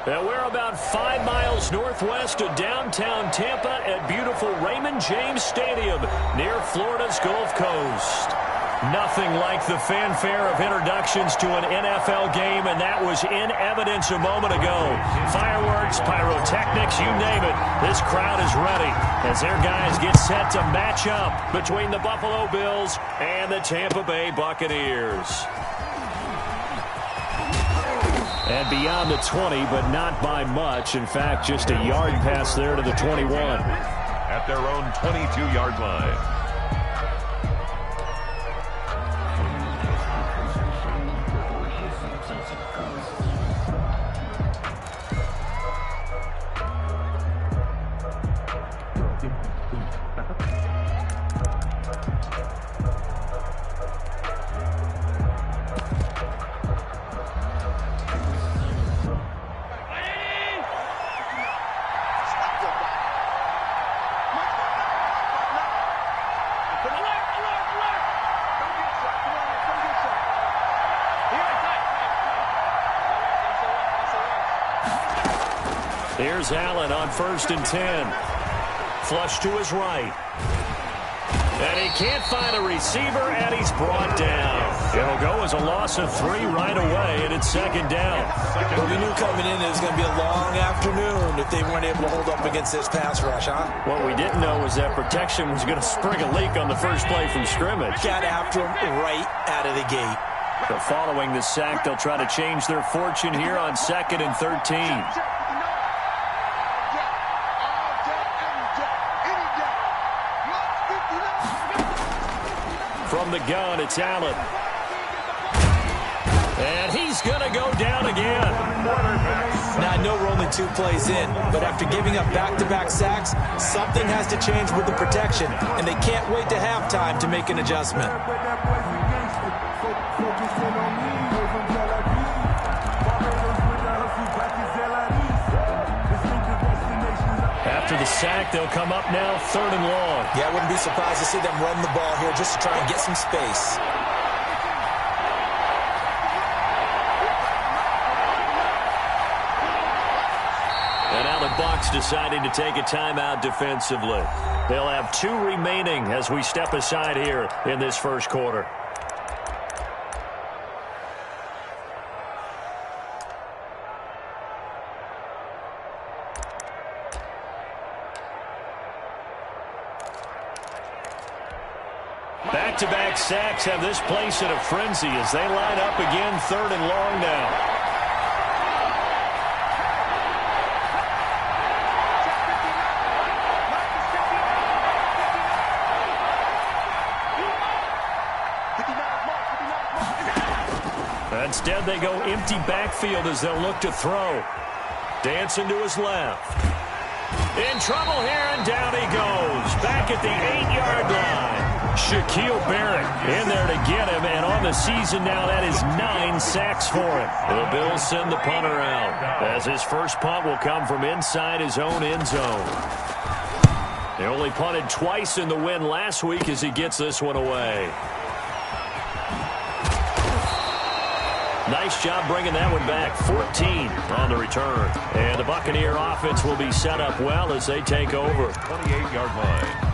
And we're about 5 miles northwest of downtown Tampa at beautiful Raymond James Stadium near Florida's Gulf Coast. Nothing like the fanfare of introductions to an NFL game, and that was in evidence a moment ago. Fireworks, pyrotechnics, you name it. This crowd is ready as their guys get set to match up between the Buffalo Bills and the Tampa Bay Buccaneers. And beyond the 20, but not by much. In fact, just a yard pass there to the 21. At their own 22-yard line. Here's Allen on 1st and 10. Flush to his right. And he can't find a receiver, and he's brought down. It'll go as a loss of 3 right away, and it's 2nd down. Well, we knew coming in it was going to be a long afternoon if they weren't able to hold up against this pass rush, huh? What we didn't know was that protection was going to spring a leak on the first play from scrimmage. Got after him right out of the gate. But following the sack, they'll try to change their fortune here on 2nd and 13. From the gun, it's Allen. And he's going to go down again. Now, I know we're only 2 plays in, but after giving up back-to-back sacks, something has to change with the protection, and they can't wait to halftime to make an adjustment. After the sack, they'll come up now 3rd and long. Yeah, I wouldn't be surprised to see them run the ball here just to try and get some space. And now the Bucs deciding to take a timeout defensively. They'll have 2 remaining as we step aside here in this first quarter. Back-to-back sacks have this place in a frenzy as they line up again 3rd and long now. Instead, they go empty backfield as they'll look to throw. Dancing to his left. In trouble here, and down he goes. Back at the 8-yard line. Shaquille Barrett in there to get him, and on the season now, that is 9 sacks for him. The Bills send the punter out, as his first punt will come from inside his own end zone. They only punted twice in the win last week as he gets this one away. Nice job bringing that one back. 14 on the return. And the Buccaneer offense will be set up well as they take over. 28-yard line.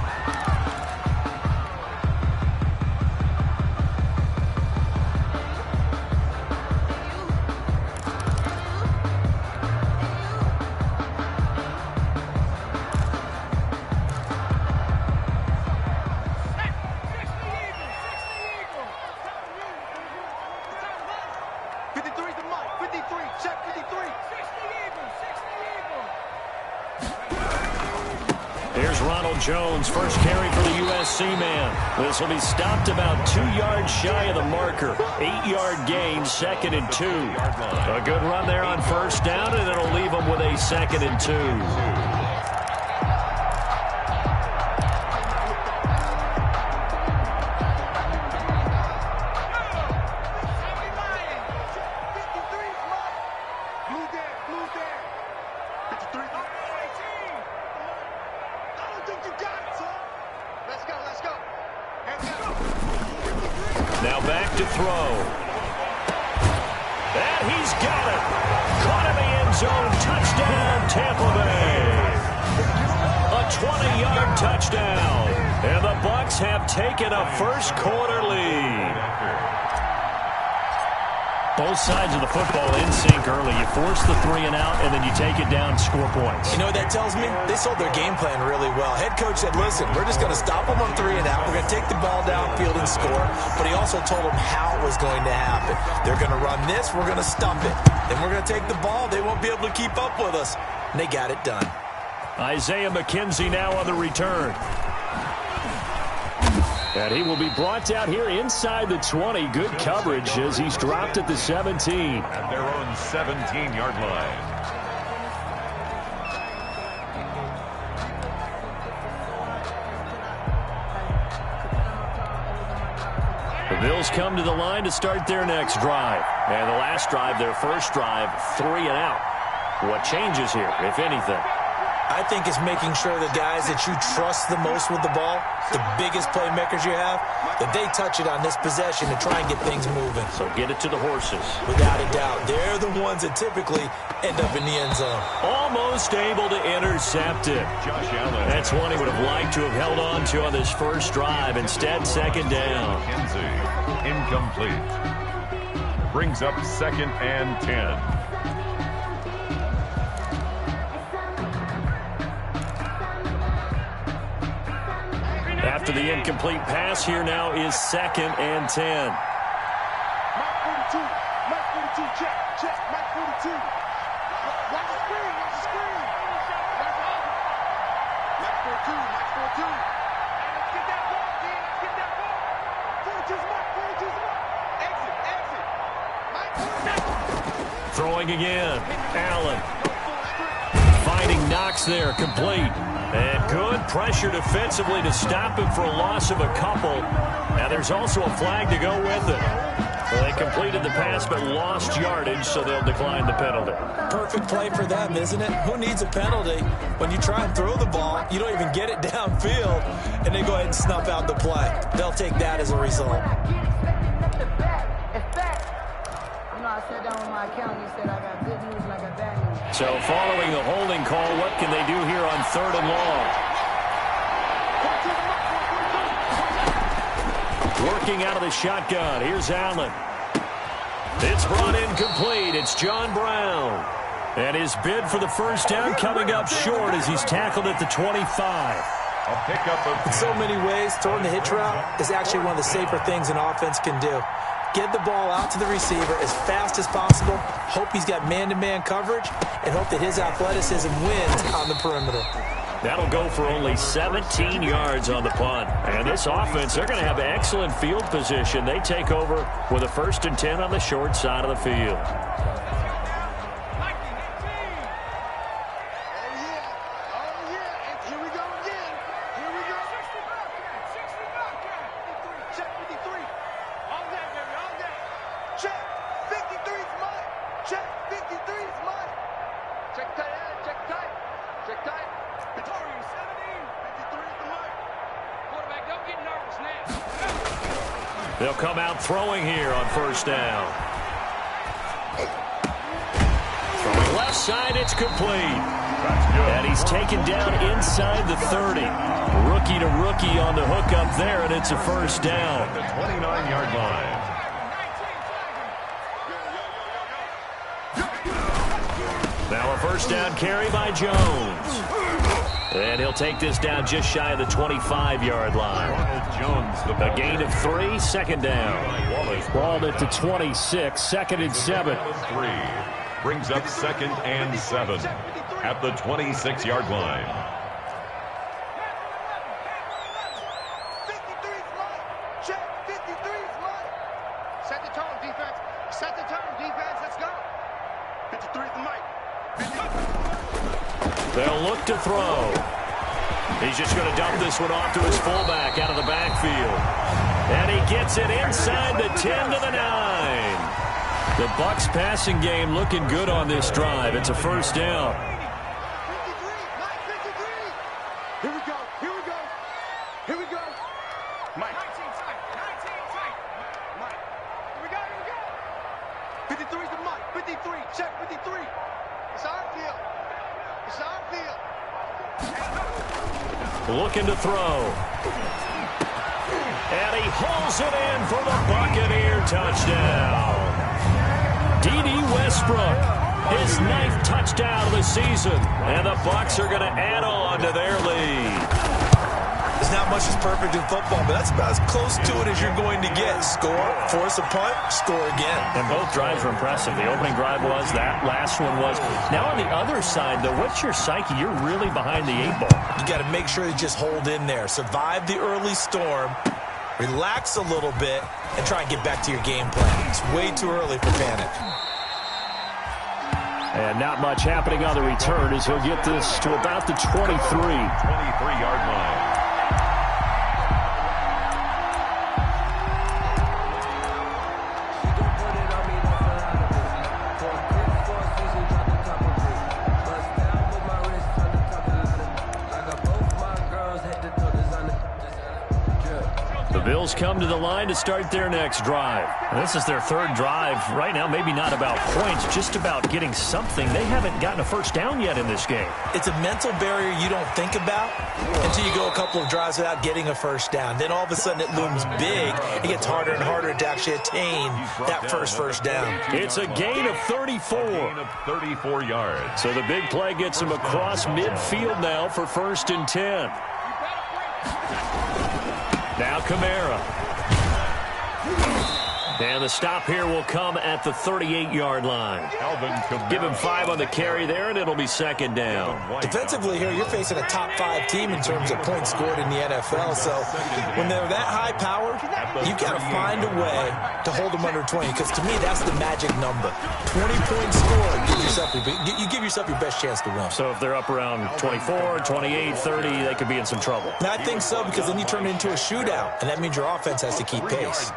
Jones, first carry for the USC man. This will be stopped about 2 yards shy of the marker. 8-yard gain, 2nd and 2. A good run there on 1st down, and it'll leave them with a 2nd and 2. Now back to throw. And he's got it. Caught in the end zone. Touchdown, Tampa Bay. A 20-yard touchdown. And the Bucs have taken a first-quarter lead. Both sides of the football in sync early. You force the 3-and-out, and then you take it down and score points. You know what that tells me? They sold their game plan really well. Head coach said, listen, we're just going to stop them on 3-and-out. We're going to take the ball downfield and score. But he also told them how it was going to happen. They're going to run this. We're going to stump it. Then we're going to take the ball. They won't be able to keep up with us. And they got it done. Isaiah McKenzie now on the return. And he will be brought down here inside the 20. Good coverage as he's dropped at the 17. At their own 17-yard line. The Bills come to the line to start their next drive. And the last drive, their first drive, 3-and-out. What changes here, if anything? I think it's making sure the guys that you trust the most with the ball, the biggest playmakers you have, that they touch it on this possession to try and get things moving. So get it to the horses. Without a doubt. They're the ones that typically end up in the end zone. Almost able to intercept it. Josh Allen. That's one he would have liked to have held on to on this first drive. Instead, second down. McKenzie, incomplete. Brings up 2nd and 10. After the incomplete pass, here now is 2nd and 10. Mike 42, Mike 42, check, Mike 42. Watch the screen, watch the screen. Mike 42, Mike 42. Let's get that ball, D, let's get that ball. 42's Mike, 42's Mike. Exit, Mike 42. Throwing again, Allen. Finding Knox there, complete. And good pressure defensively to stop him for a loss of a couple. Now there's also a flag to go with it. Well, they completed the pass but lost yardage, so they'll decline the penalty. Perfect play for them, isn't it? Who needs a penalty? When you try and throw the ball, you don't even get it downfield, and they go ahead and snuff out the play. They'll take that as a result. I sat down with my accountant. He said I got good news and I got bad news. So following the holding call, what can they do here on 3rd and long? Working out of the shotgun. Here's Allen. It's brought in complete. It's John Brown. And his bid for the first down coming up short as he's tackled at the 25. A pickup of In so many ways, throwing the hitch route is actually one of the safer things an offense can do. Get the ball out to the receiver as fast as possible, hope he's got man-to-man coverage, and hope that his athleticism wins on the perimeter. That'll go for only 17 yards on the punt. And this offense, they're going to have excellent field position. They take over with a 1st and 10 on the short side of the field. They'll come out throwing here on 1st down. Throwing left side, it's complete. And he's taken down inside the 30. Rookie to rookie on the hook up there, and it's a 1st down. the 29-yard line. Now a 1st down carry by Jones. And he'll take this down just shy of the 25-yard line. A gain of 3, 2nd down. Balled at the 26, 2nd and 7. 3 brings up 2nd and 7 at the 26-yard line. 53's Mike. Check, 53's Mike. Set the tone, defense. Set the tone, defense. Let's go. 53's Mike. They'll look to throw. He's just going to dump this one off to his fullback out of the backfield. And he gets it inside the 10 to the 9. The Bucs passing game looking good on this drive. It's a 1st down. 53, Mike, 53. Here we go, here we go. Here we go. Mike. 19 tight, 19 tight. Mike. Here we go, here we go. 53's the mark. 53. Check 53. It's our field. It's our field. Looking to throw. And he hauls it in for the Buccaneer touchdown. D.D. Westbrook, his 9th touchdown of the season. And the Bucs are going to add on to their lead. There's not much that's perfect in football, but that's about as close to it as you're going to get. Score, force a punt, score again. And both drives were impressive. The opening drive was, that last one was. Now on the other side, though, what's your psyche? You're really behind the 8 ball. You got to make sure you just hold in there. Survive the early storm, relax a little bit, and try and get back to your game plan. It's way too early for panic. And not much happening on the return as he'll get this to about the 23. 23-yard line. Bills come to the line to start their next drive. And this is their 3rd drive. Right now, maybe not about points, just about getting something. They haven't gotten a first down yet in this game. It's a mental barrier you don't think about until you go a couple of drives without getting a first down. Then all of a sudden it looms big. It gets harder and harder to actually attain that first down. It's a gain of 34. Gain of 34 yards. So the big play gets him across midfield now for 1st and 10. Now Kamara. And the stop here will come at the 38-yard line. Give him 5 on the carry there, and it'll be 2nd down. Defensively here, you're facing a top-5 team in terms of points scored in the NFL. So when they're that high-powered, you've got to find a way to hold them under 20. Because to me, that's the magic number. 20 points scored, you give yourself your best chance to win. So if they're up around 24, 28, 30, they could be in some trouble. And I think so, because then you turn it into a shootout, and that means your offense has to keep pace.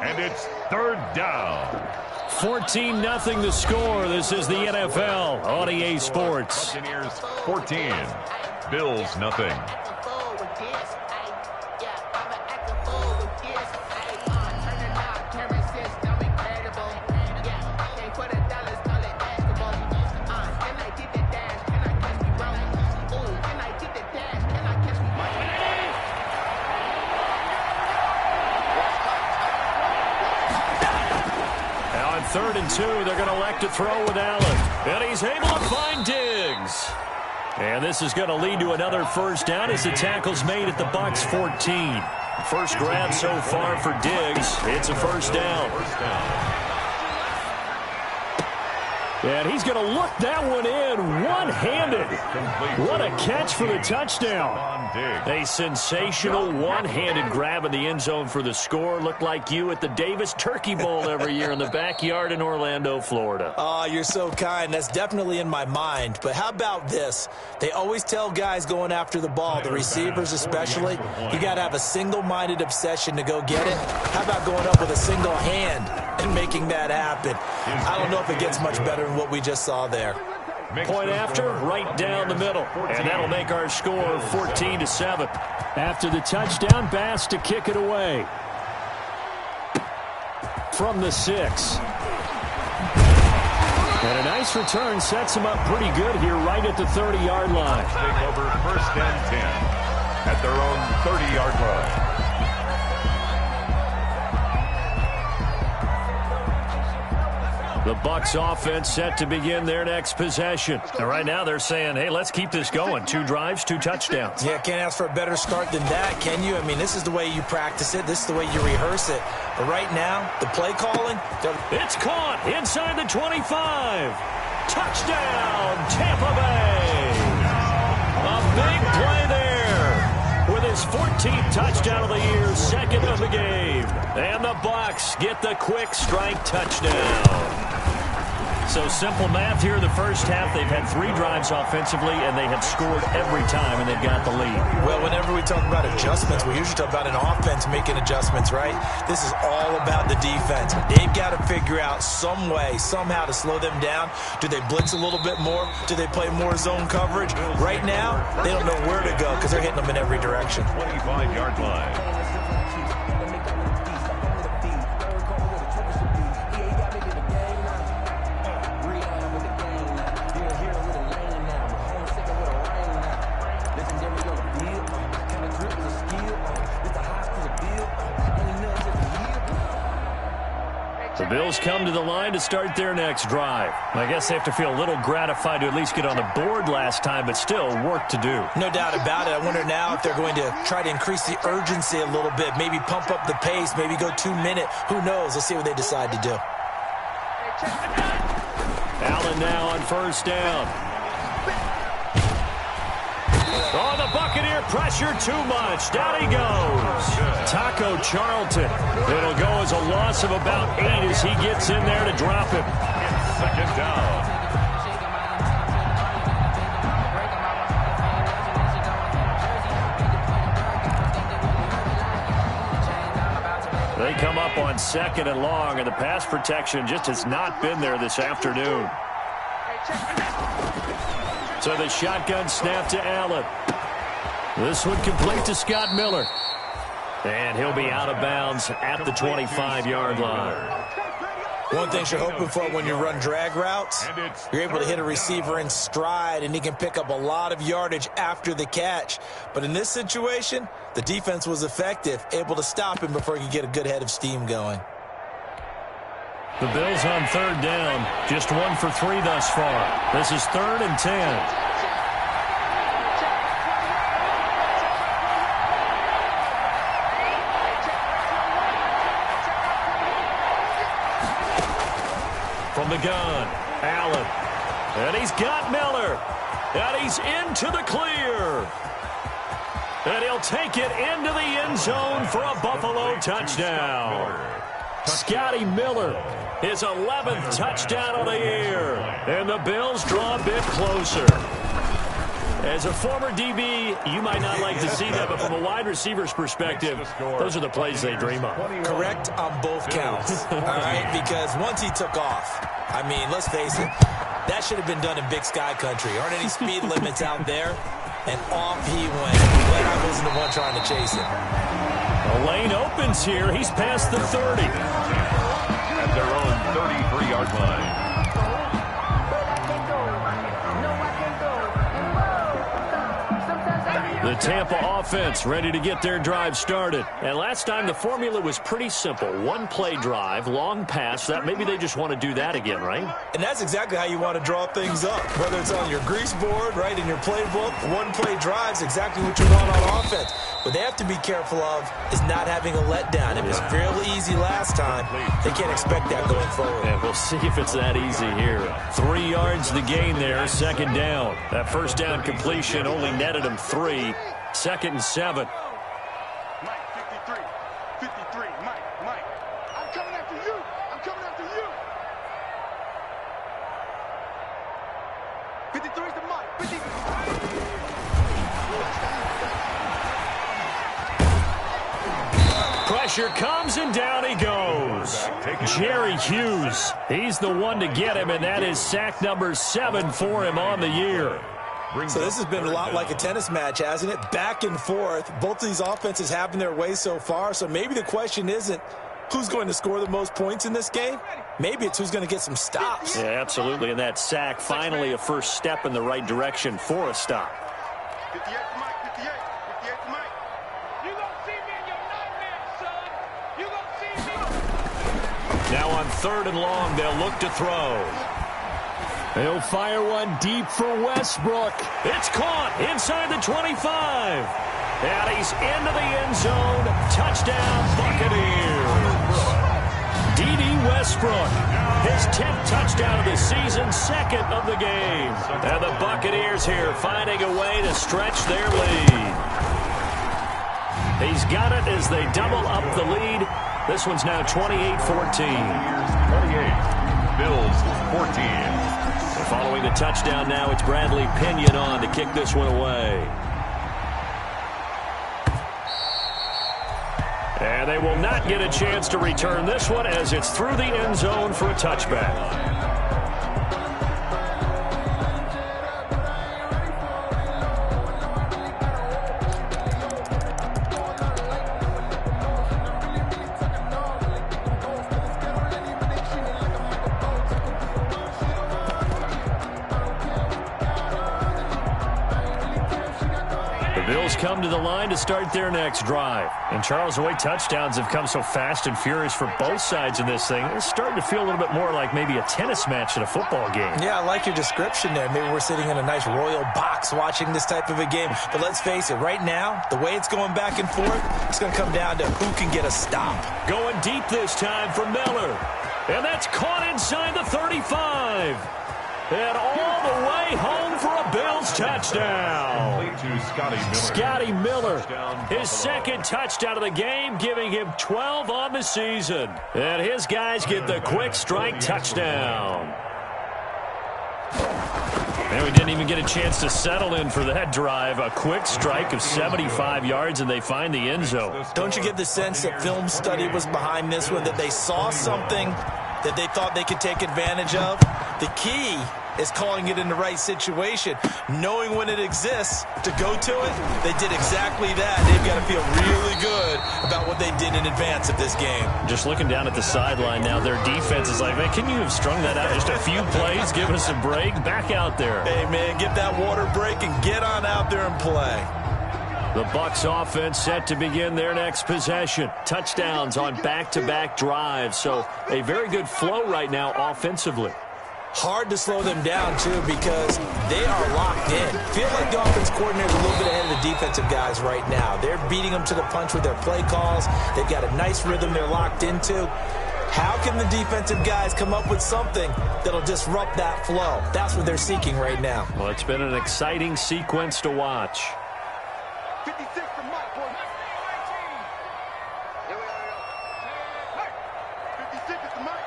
And it's 3rd down. 14-0 the score. This is the NFL on EA Sports. Buccaneers 14. Bills nothing. Now on 3rd and 2, they're going to elect to throw with Allen. And he's able to find Diggs. And this is going to lead to another first down as the tackle's made at the Bucs 14. First grab so far for Diggs. It's a first down. And he's going to look that one in one-handed. What a catch for the touchdown. A sensational one-handed grab in the end zone for the score. Looked like you at the Davis Turkey Bowl every year in the backyard in Orlando, Florida. Oh, you're so kind. That's definitely in my mind. But how about this? They always tell guys going after the ball, the receivers especially, you got to have a single-minded obsession to go get it. How about going up with a single hand and making that happen? I don't know if it gets much better than what we just saw there. Point after, right down the middle. And that'll make our score 14-7. After the touchdown, Bass to kick it away. From the 6. And a nice return sets him up pretty good here right at the 30-yard line. Take over 1st and 10 at their own 30-yard line. The Bucs offense set to begin their next possession. And right now they're saying, hey, let's keep this going. 2 drives, 2 touchdowns. Yeah, can't ask for a better start than that, can you? I mean, this is the way you practice it. This is the way you rehearse it. But right now, the play calling. It's caught inside the 25. Touchdown, Tampa Bay. A big play there with his 14th touchdown of the year, 2nd of the game. And the Bucs get the quick strike touchdown. So simple math here. The first half, they've had 3 drives offensively, and they have scored every time, and they've got the lead. Well, whenever we talk about adjustments, we usually talk about an offense making adjustments, right? This is all about the defense. They've got to figure out some way, somehow to slow them down. Do they blitz a little bit more? Do they play more zone coverage? Right now, they don't know where to go because they're hitting them in every direction. 25-yard line. The Bills come to the line to start their next drive. I guess they have to feel a little gratified to at least get on the board last time, but still work to do. No doubt about it. I wonder now if they're going to try to increase the urgency a little bit, maybe pump up the pace, maybe go 2 minute. Who knows? Let's see what they decide to do. Allen now on first down. Oh, the Buccaneer pressure too much. Down he goes. Taco Charlton. It'll go as a loss of about 8 as he gets in there to drop him. Second down. They come up on 2nd and long, and the pass protection just has not been there this afternoon. So the shotgun snap to Allen. This one complete to Scott Miller. And he'll be out of bounds at the 25-yard line. One thing you're hoping for when you run drag routes, you're able to hit a receiver in stride, and he can pick up a lot of yardage after the catch. But in this situation, the defense was effective, able to stop him before he could get a good head of steam going. The Bills on 3rd down, just 1 for 3 thus far. This is 3rd and 10. From the gun, Allen. And he's got Miller. And he's into the clear. And he'll take it into the end zone for a Buffalo touchdown. Scotty Miller, his 11th touchdown of the year. And the Bills draw a bit closer. As a former DB, you might not like to see that, but from a wide receiver's perspective, those are the plays they dream of. Correct on both counts, all right? Because once he took off, I mean, let's face it, that should have been done in Big Sky country. Aren't any speed limits out there? And off he went. Glad I wasn't the one trying to chase him. The lane opens here. He's past the 30. At their own 33-yard line. The Tampa offense ready to get their drive started. And last time the formula was pretty simple. 1-play drive, long pass. That maybe they just want to do that again, right? And that's exactly how you want to draw things up. Whether it's on your grease board, right, in your playbook, 1-play drives, exactly what you want on offense. What they have to be careful of is not having a letdown. It was fairly easy last time. They can't expect that going forward. And we'll see if it's that easy here. 3 yards to gain there, 2nd down. That first down completion only netted him 3. 2nd and 7. Mike, 53. 53. Mike. I'm coming after you. I'm coming after you. 53 is the Mike. 53. Pressure comes, and down he goes. Jerry Hughes. He's the one to get him, and that is sack number 7 for him on the year. So this has been a lot like a tennis match, hasn't it? Back and forth. Both of these offenses having their way so far. So maybe the question isn't who's going to score the most points in this game. Maybe it's who's going to get some stops. Yeah, absolutely. And that sack, finally a first step in the right direction for a stop. 58 to Mike. 58. 58 to Mike. You gonna see me in your nightmares, son. You gonna see me. Now on 3rd and long, they'll look to throw. He'll fire one deep for Westbrook. It's caught inside the 25. And he's into the end zone. Touchdown, Buccaneers. D.D. Westbrook, his 10th touchdown of the season, 2nd of the game. And the Buccaneers here finding a way to stretch their lead. He's got it as they double up the lead. This one's now 28-14. 28. Bills 14. Following the touchdown now, it's Bradley Pinion on to kick this one away. And they will not get a chance to return this one as it's through the end zone for a touchback. Bills come to the line to start their next drive. And Charles, the way touchdowns have come so fast and furious for both sides in this thing, it's starting to feel a little bit more like maybe a tennis match in a football game. Yeah, I like your description there. Maybe we're sitting in a nice royal box watching this type of a game. But let's face it, right now, the way it's going back and forth, it's going to come down to who can get a stop. Going deep this time for Miller. And that's caught inside the 35. And all the way home for a Bills touchdown. Scotty Miller, his second touchdown of the game, giving him 12 on the season. And his guys get the quick strike touchdown. And we didn't even get a chance to settle in for that drive. A quick strike of 75 yards, and they find the end zone. Don't you get the sense that film study was behind this one, that they saw something that they thought they could take advantage of? The key is calling it in the right situation, knowing when it exists to go to it. They did exactly that. They've got to feel really good about what they did in advance of this game. Just looking down at the sideline now, their defense is like, man, can you have strung that out just a few plays? Give us a break. Back out there. Hey, man, get that water break and get on out there and play. The Bucs offense set to begin their next possession. Touchdowns on back-to-back drives. So a very good flow right now offensively. Hard to slow them down, too, because they are locked in. Feel like the offense coordinator is a little bit ahead of the defensive guys right now. They're beating them to the punch with their play calls. They've got a nice rhythm they're locked into. How can the defensive guys come up with something that'll disrupt that flow? That's what they're seeking right now. Well, it's been an exciting sequence to watch. 56 to Mike, boy. 56 is to Mike.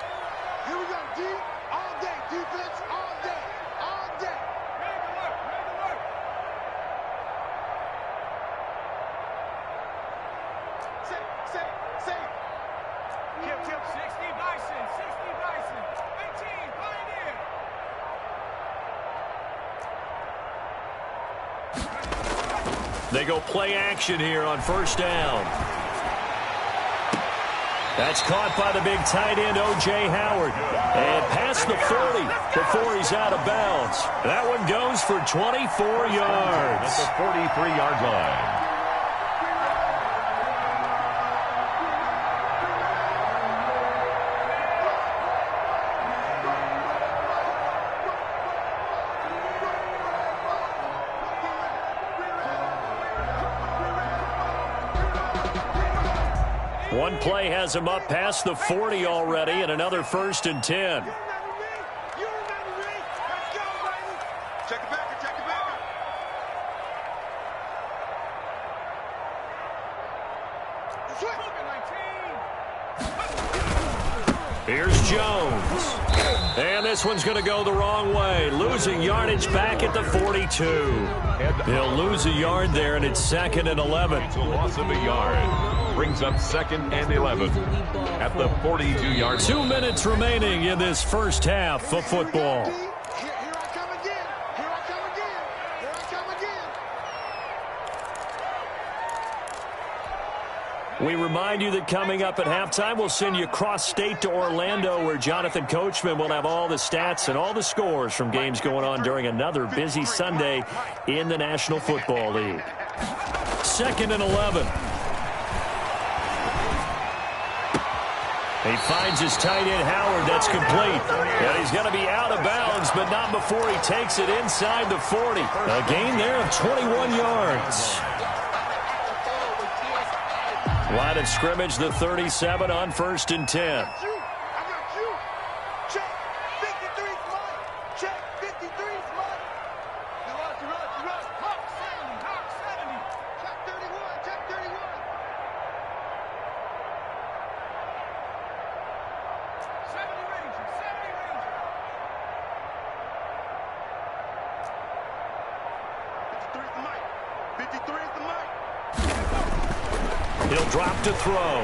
Here we go, D. All day, defense, all day, all day. Ready to work, ready to work. Say. Kill, 60 Bison, 18, Pioneer. They go play action here on first down. That's caught by the big tight end, O.J. Howard. And past the 40 before he's out of bounds. That one goes for 24 yards. At the 43-yard line. One play has him up past the 40 already, and another 1st and 10. You remember me? Let's go, baby. Check it back. Here's Jones. And this one's going to go the wrong way. Losing yardage back at the 42. He'll lose a yard there, and it's 2nd and 11. It's a loss of a yard. Brings up 2nd and 11 at the 42-yard line. 2 minutes remaining in this first half of football. Here I come again. We remind you that coming up at halftime, we'll send you cross-state to Orlando, where Jonathan Coachman will have all the stats and all the scores from games going on during another busy Sunday in the National Football League. 2nd and 11. He finds his tight end, Howard. That's complete. And he's going to be out of bounds, but not before he takes it inside the 40. A gain there of 21 yards. Line of scrimmage, the 37 on 1st and 10. I got you. Check 53's mine. Check 53's mine. You rush. Hawk 70. Check 31. 70 Ranger. 53's the mic. He'll drop to throw.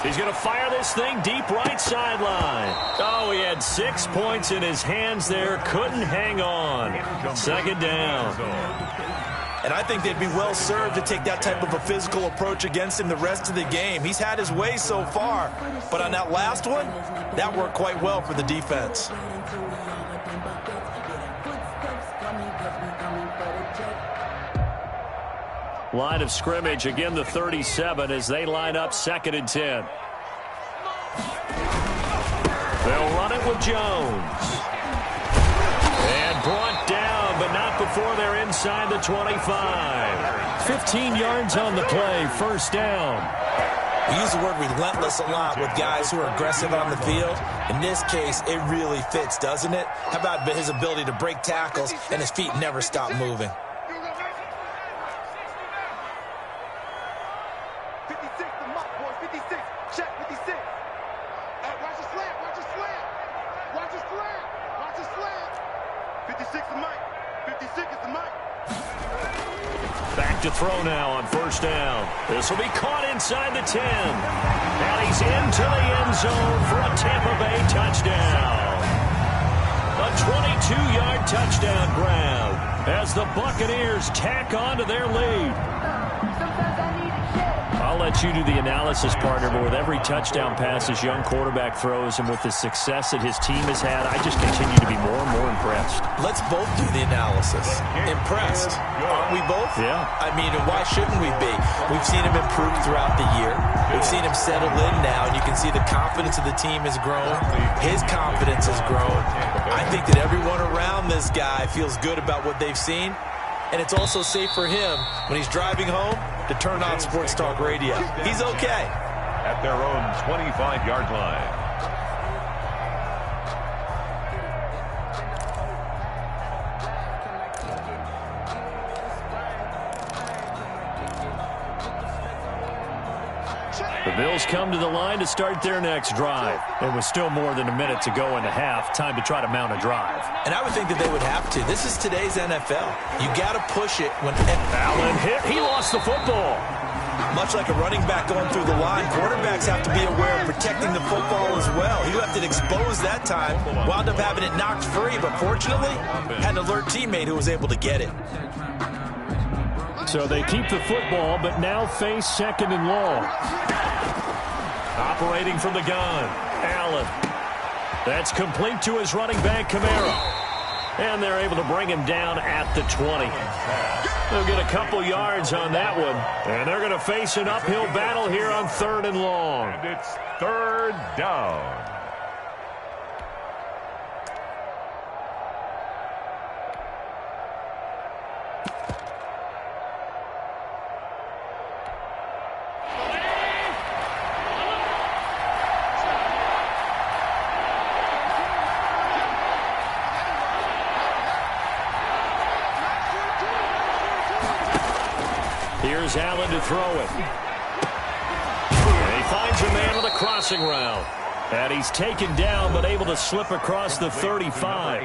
He's going to fire this thing deep right sideline. Oh, he had 6 points in his hands there. Couldn't hang on. 2nd down. And I think they'd be well served to take that type of a physical approach against him the rest of the game. He's had his way so far, but on that last one, that worked quite well for the defense. Line of scrimmage, again the 37 as they line up 2nd and 10. They'll run it with Jones. And brought down, but not before they're inside the 25. 15 yards on the play, 1st down. We use the word relentless a lot with guys who are aggressive on the field. In this case, it really fits, doesn't it? How about his ability to break tackles and his feet never stop moving? 56, the muck, boys. 56. Check 56. Hey, watch the slant. Watch the slant. Watch the slant. Watch the slant. 56 the mic. 56 is the mic. Back to throw now on 1st down. This will be caught inside the 10. And he's into the end zone for a Tampa Bay touchdown. A 22-yard touchdown grab as the Buccaneers tack on to their lead. I'll let you do the analysis, partner, but with every touchdown pass his young quarterback throws and with the success that his team has had, I just continue to be more and more impressed. Let's both do the analysis. Impressed. Aren't we both? Yeah. I mean, and why shouldn't we be? We've seen him improve throughout the year. We've seen him settle in now, and you can see the confidence of the team has grown. His confidence has grown. I think that everyone around this guy feels good about what they've seen. And it's also safe for him when he's driving home to turn on Sports Talk Radio. He's okay. At their own 25-yard line. The Bills come to the line to start their next drive. It was still more than a minute to go in the half. Time to try to mount a drive. And I would think that they would have to. This is today's NFL. You got to push it when... Allen hit. He lost the football. Much like a running back going through the line, quarterbacks have to be aware of protecting the football as well. He left it exposed that time, wound up having it knocked free, but fortunately, had an alert teammate who was able to get it. So they keep the football, but now face 2nd and long. Operating from the gun, Allen. That's complete to his running back, Kamara. And they're able to bring him down at the 20. They'll get a couple yards on that one. And they're going to face an uphill battle here on 3rd and long. And it's 3rd down. Here's Allen to throw it. And he finds a man with a crossing route. And he's taken down but able to slip across the 35.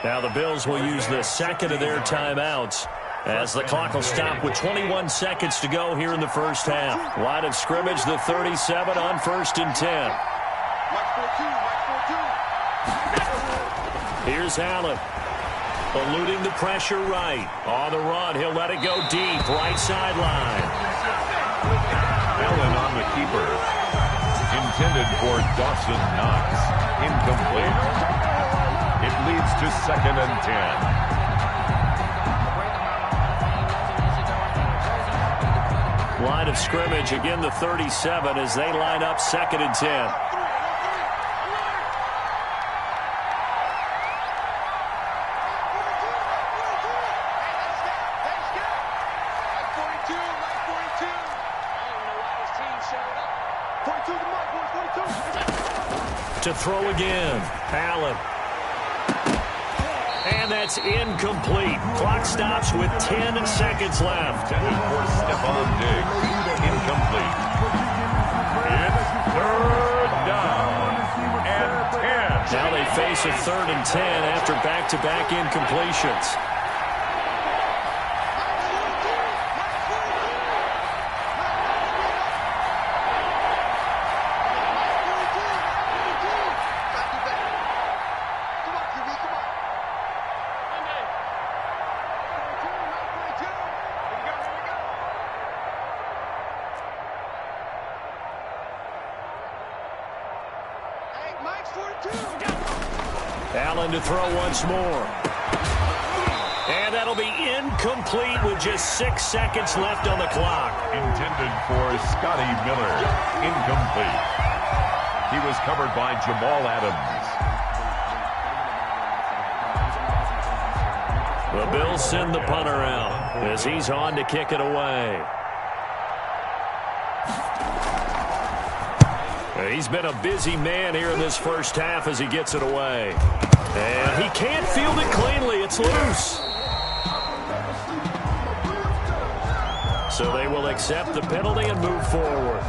Now the Bills will use the 2nd of their timeouts as the clock will stop with 21 seconds to go here in the 1st half. Line of scrimmage, the 37 on 1st and 10. Here's Allen. Eluding the pressure right. On the run, he'll let it go deep. Right sideline. Allen on the keeper. Intended for Dawson Knox. Incomplete. It leads to 2nd and 10. Line of scrimmage, again the 37 as they line up 2nd and 10. To throw again, Allen. And that's incomplete. Clock stops with 10 seconds left. For Stephon Diggs, incomplete. It's 3rd down and 10. Now they face a 3rd and 10 after back-to-back incompletions. Allen to throw once more. And that'll be incomplete with just 6 seconds left on the clock. Intended for Scotty Miller. Incomplete. He was covered by Jamal Adams. The Bills send the punter out as he's on to kick it away. He's been a busy man here in this first half as he gets it away. And he can't field it cleanly. It's loose. So they will accept the penalty and move forward.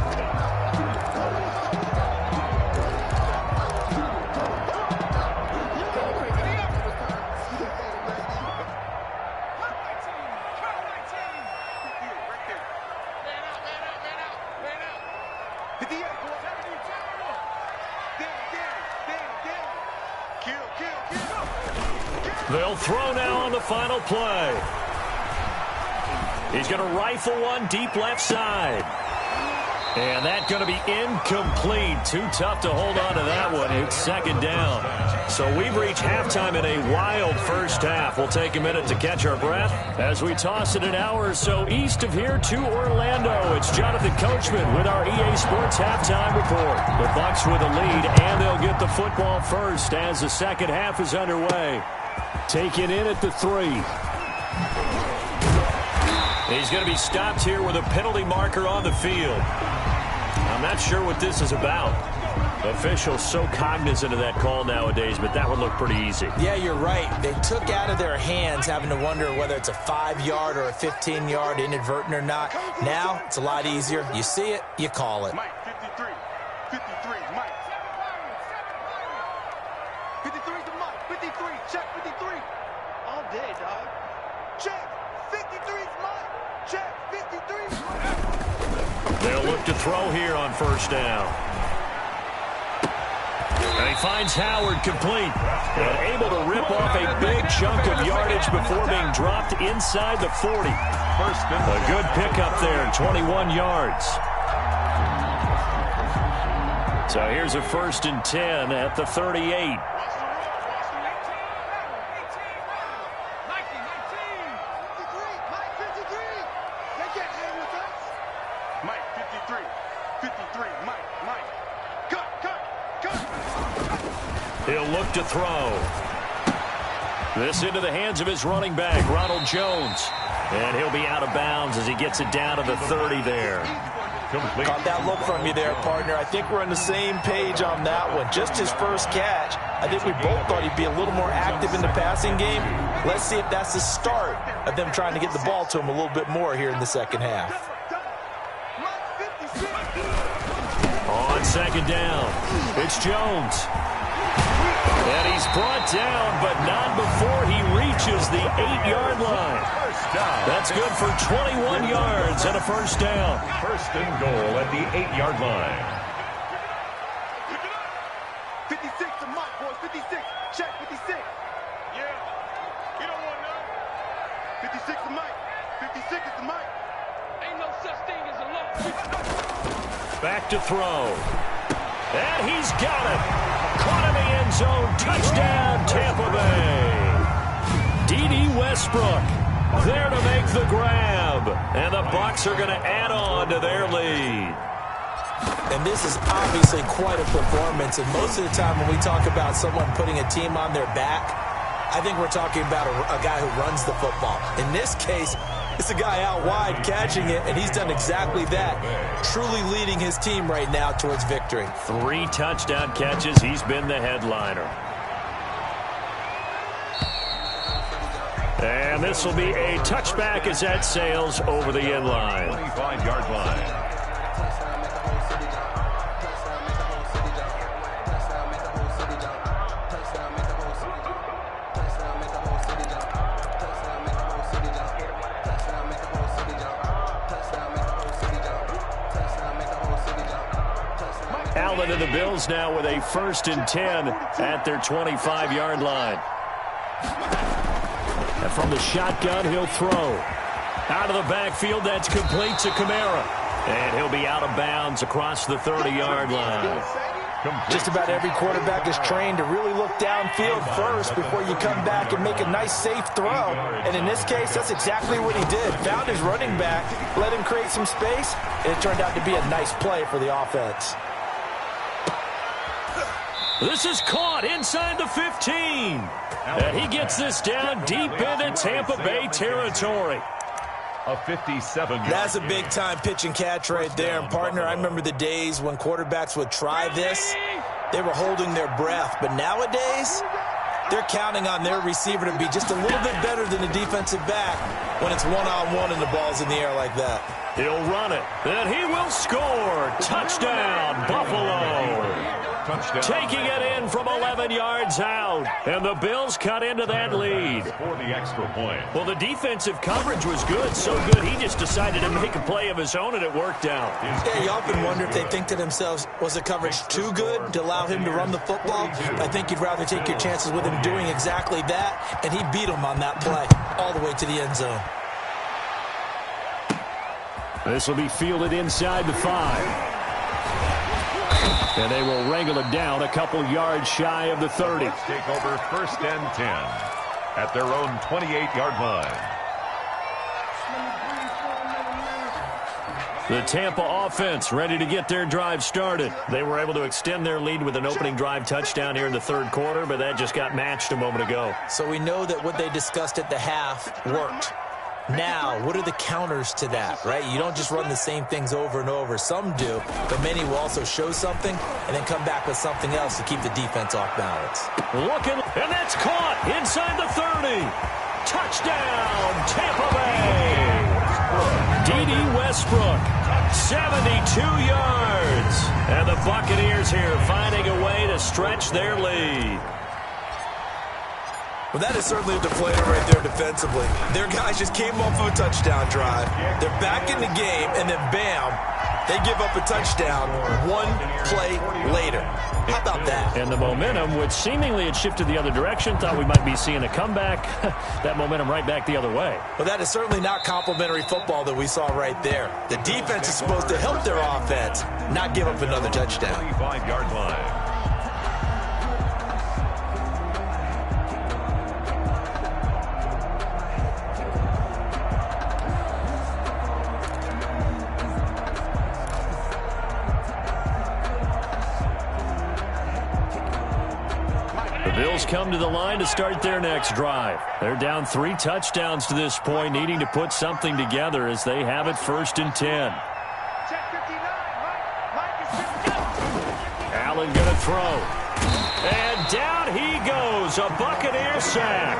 They'll throw now on the final play. He's going to rifle one deep left side. And that's going to be incomplete. Too tough to hold on to that one. It's second down. So we've reached halftime in a wild first half. We'll take a minute to catch our breath as we toss it an hour or so east of here to Orlando. It's Jonathan Coachman with our EA Sports halftime report. The Bucs with a lead, and they'll get the football first as the second half is underway. Taken in at the 3. He's going to be stopped here with a penalty marker on the field. I'm not sure what this is about. Officials so cognizant of that call nowadays, but that would look pretty easy. Yeah, you're right. They took out of their hands having to wonder whether it's a 5-yard or a 15-yard inadvertent or not. Now, it's a lot easier. You see it, you call it. Mike, 53. 53, Mike. 53 to Mike. 53, check 53. All day, dog. Check. 53's Mike. Check. 53. They'll look to throw here on first down. And he finds Howard complete. And able to rip off a big chunk of yardage before being dropped inside the 40. A good pickup there, 21 yards. So here's a 1st and 10 at the 38. He'll look to throw. This into the hands of his running back, Ronald Jones. And he'll be out of bounds as he gets it down to the 30 there. Caught that look from you there, partner. I think we're on the same page on that one. Just his first catch. I think we both thought he'd be a little more active in the passing game. Let's see if that's the start of them trying to get the ball to him a little bit more here in the second half. On second down, it's Jones. And he's brought down, but not before he reaches the 8-yard line. That's good for 21 yards and a first down. First and goal at the 8-yard line. 56 to Mike, boys. 56. Check 56. Yeah. You don't want none. 56 to Mike. 56 is to Mike. Ain't no such thing as a loss. Back to throw. And he's got it. Caught in the end zone. Touchdown, Tampa Bay. D.D. Westbrook there to make the grab. And the Bucs are going to add on to their lead. And this is obviously quite a performance. And most of the time when we talk about someone putting a team on their back, I think we're talking about a guy who runs the football. In this case, it's a guy out wide catching it, and he's done exactly that, truly leading his team right now towards victory. 3 touchdown catches. He's been the headliner. And this will be a touchback as that sails over the end line. 25-yard line. Allen and the Bills now with a 1st and 10 at their 25-yard line. And from the shotgun, he'll throw. Out of the backfield, that's complete to Kamara. And he'll be out of bounds across the 30-yard line. Just about every quarterback is trained to really look downfield first before you come back and make a nice, safe throw. And in this case, that's exactly what he did. Found his running back, let him create some space, and it turned out to be a nice play for the offense. This is caught inside the 15. And he gets this down deep into Tampa Bay territory. A 57-yard. That's a big-time pitch and catch right there. And, partner, I remember the days when quarterbacks would try this. They were holding their breath. But nowadays, they're counting on their receiver to be just a little bit better than the defensive back when it's one-on-one and the ball's in the air like that. He'll run it, and he will score. Touchdown, Buffalo. Touchdown. Taking it in from 11 yards out, and the Bills cut into that lead. For the extra point. Well, the defensive coverage was good, so good he just decided to make a play of his own, and it worked out. Yeah, you often wonder if they think to themselves, was the coverage too good to allow him to run the football? I think you'd rather take your chances with him doing exactly that, and he beat him on that play all the way to the end zone. This will be fielded inside the 5. And they will wrangle it down a couple yards shy of the 30. Let's take over 1st and 10 at their own 28-yard line. The Tampa offense ready to get their drive started. They were able to extend their lead with an opening drive touchdown here in the 3rd quarter, but that just got matched a moment ago. So we know that what they discussed at the half worked. Now, what are the counters to that, right? You don't just run the same things over and over. Some do, but many will also show something and then come back with something else to keep the defense off balance. Looking, and that's caught inside the 30. Touchdown, Tampa Bay. D.D. Westbrook, 72 yards. And the Buccaneers here finding a way to stretch their lead. Well, that is certainly a deflator right there defensively. Their guys just came off of a touchdown drive. They're back in the game, and then bam, they give up a touchdown 1 play later. How about that? And the momentum, which seemingly had shifted the other direction, thought we might be seeing a comeback. That momentum right back the other way. Well, that is certainly not complimentary football that we saw right there. The defense is supposed to help their offense, not give up another touchdown. 25-yard line. Bills come to the line to start their next drive. They're down 3 touchdowns to this point, needing to put something together as they have it 1st and 10. Allen going to throw. And down he goes. A Buccaneer sack.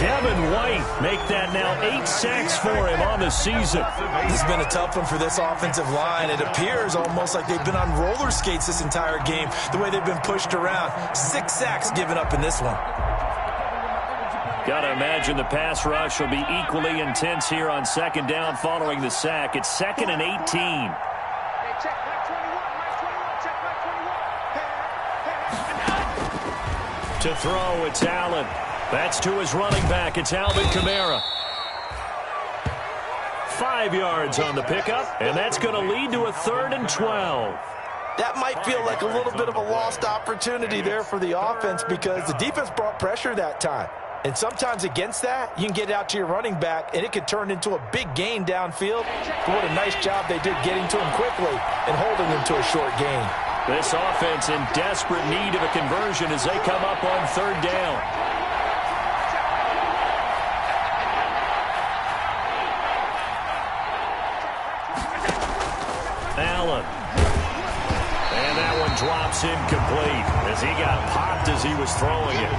Devin White make that now 8 sacks for him on the season. This has been a tough one for this offensive line. It appears almost like they've been on roller skates this entire game, the way they've been pushed around. 6 sacks given up in this one. Got to imagine the pass rush will be equally intense here on 2nd down following the sack. It's 2nd and 18. To throw, it's Allen. That's to his running back. It's Alvin Kamara. 5 yards on the pickup, and that's going to lead to a 3rd and 12. That might feel like a little bit of a lost opportunity there for the offense because the defense brought pressure that time. And sometimes against that, you can get out to your running back, and it could turn into a big gain downfield. But what a nice job they did getting to him quickly and holding him to a short gain. This offense in desperate need of a conversion as they come up on 3rd down. Allen. And that one drops incomplete as he got popped as he was throwing it.